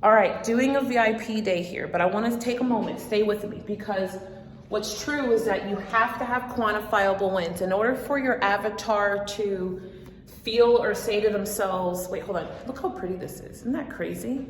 All right, doing a VIP day here, but I want to take a moment, stay with me, because what's true is that you have to have quantifiable wins. In order for your avatar to feel or say to themselves, wait, hold on, look how pretty this is. Isn't that crazy?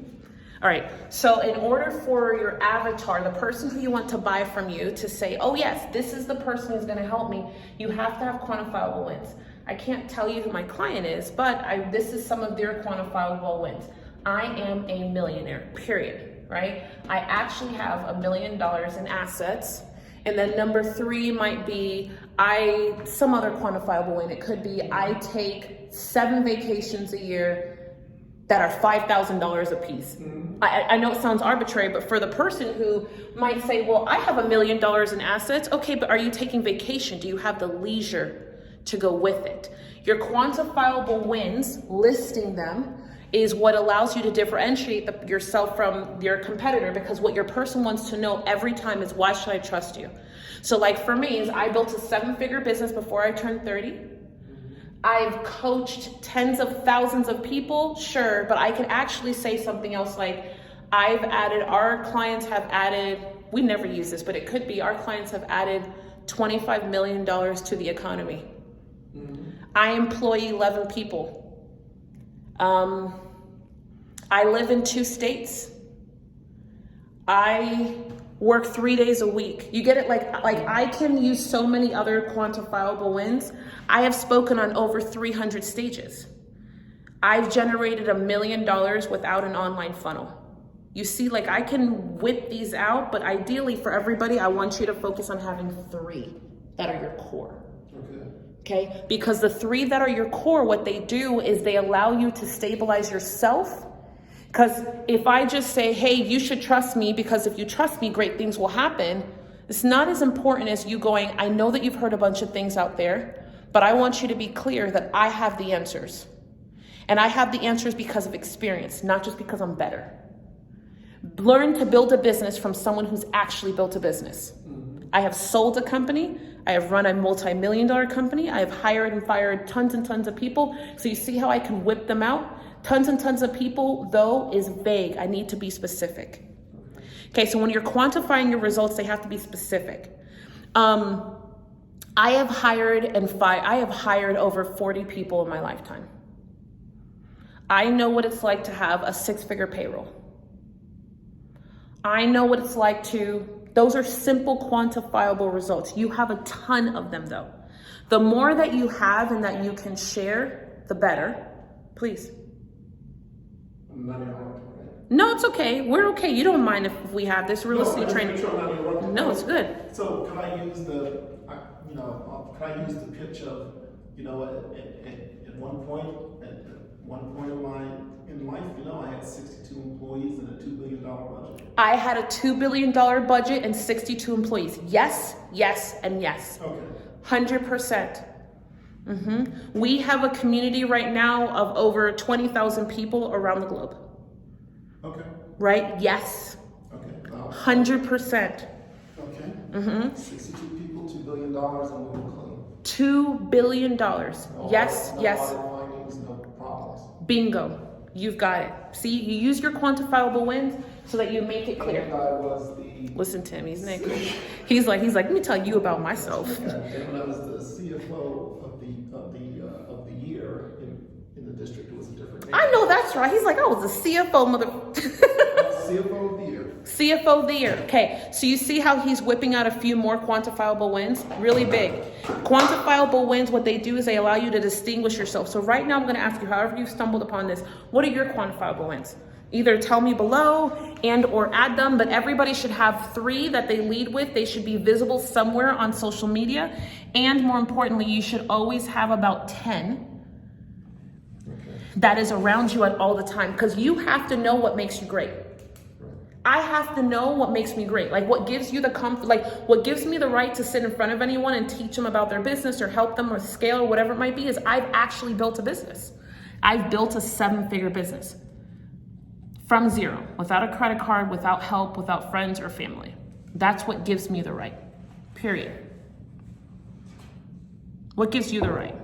All right, so in order for your avatar, the person who you want to buy from you, to say, oh yes, this is the person who's gonna help me, you have to have quantifiable wins. I can't tell you who my client is, but this is some of their quantifiable wins. I am a millionaire, period, right? I actually have $1 million in assets. And then number 3 might be some other quantifiable win. It could be I take 7 vacations a year that are $5,000 a piece. Mm-hmm. I know it sounds arbitrary, but for the person who might say, well, I have $1 million in assets. Okay, but are you taking vacation? Do you have the leisure to go with it? Your quantifiable wins, listing them, is what allows you to differentiate yourself from your competitor, because what your person wants to know every time is, why should I trust you? So like for me, is I built a 7-figure business before I turned 30. I've coached tens of thousands of people, sure, but I can actually say something else like our clients have added, we never use this, but it could be, our clients have added $25 million to the economy. Mm-hmm. I employ 11 people. I live in 2 states. I work 3 days a week. You get it? Like I can use so many other quantifiable wins. I have spoken on over 300 stages. I've generated $1 million without an online funnel. You see, like I can whip these out, but ideally for everybody, I want you to focus on having 3 that are your core. Okay? Because the 3 that are your core, what they do is they allow you to stabilize yourself. Because if I just say, hey, you should trust me, because if you trust me, great things will happen. It's not as important as you going, I know that you've heard a bunch of things out there, but I want you to be clear that I have the answers. And I have the answers because of experience, not just because I'm better. Learn to build a business from someone who's actually built a business. I have sold a company. I have run a multi-million-dollar company. I have hired and fired tons and tons of people. So you see how I can whip them out? Tons and tons of people, though, is vague. I need to be specific. Okay, so when you're quantifying your results, they have to be specific. I have hired over 40 people in my lifetime. I know what it's like to have a 6-figure payroll. I know what it's like those are simple quantifiable results. You have a ton of them though. The more that you have and that you can share, the better. Please. No, it's okay. We're okay. You don't mind if we have this real estate training. No, it's good. So can I use the pitch of, at one point in life, I had 62 employees and a $2 billion budget. I had a $2 billion budget and 62 employees. Yes, yes, and yes. Okay. 100%. Mm-hmm. We have a community right now of over 20,000 people around the globe. Okay. Right? Yes. Okay. 100%. Okay. Mm-hmm. 62 people, $2 billion, and we were clean. $2 billion. Yes, yes. No findings, no problems. Bingo. You've got it. See, you use your quantifiable wins so that you make it clear. Listen to him. He's like, let me tell you about myself. And when I was the CFO of the year in the district, it was a different name. I know that's right. He's like, I was the CFO CFO of the year. CFO of the year. Okay, so you see how he's whipping out a few more quantifiable wins? Really big. Quantifiable wins, what they do is they allow you to distinguish yourself. So right now I'm going to ask you, however you stumbled upon this, what are your quantifiable wins? Either tell me below or add them, but everybody should have 3 that they lead with. They should be visible somewhere on social media. And more importantly, you should always have about 10 that is around you at all the time, because you have to know what makes you great. I have to know what makes me great. Like what gives you the comfort, like what gives me the right to sit in front of anyone and teach them about their business or help them or scale or whatever it might be, is I've actually built a business. I've built a 7-figure business from zero, without a credit card, without help, without friends or family. That's what gives me the right, period. What gives you the right?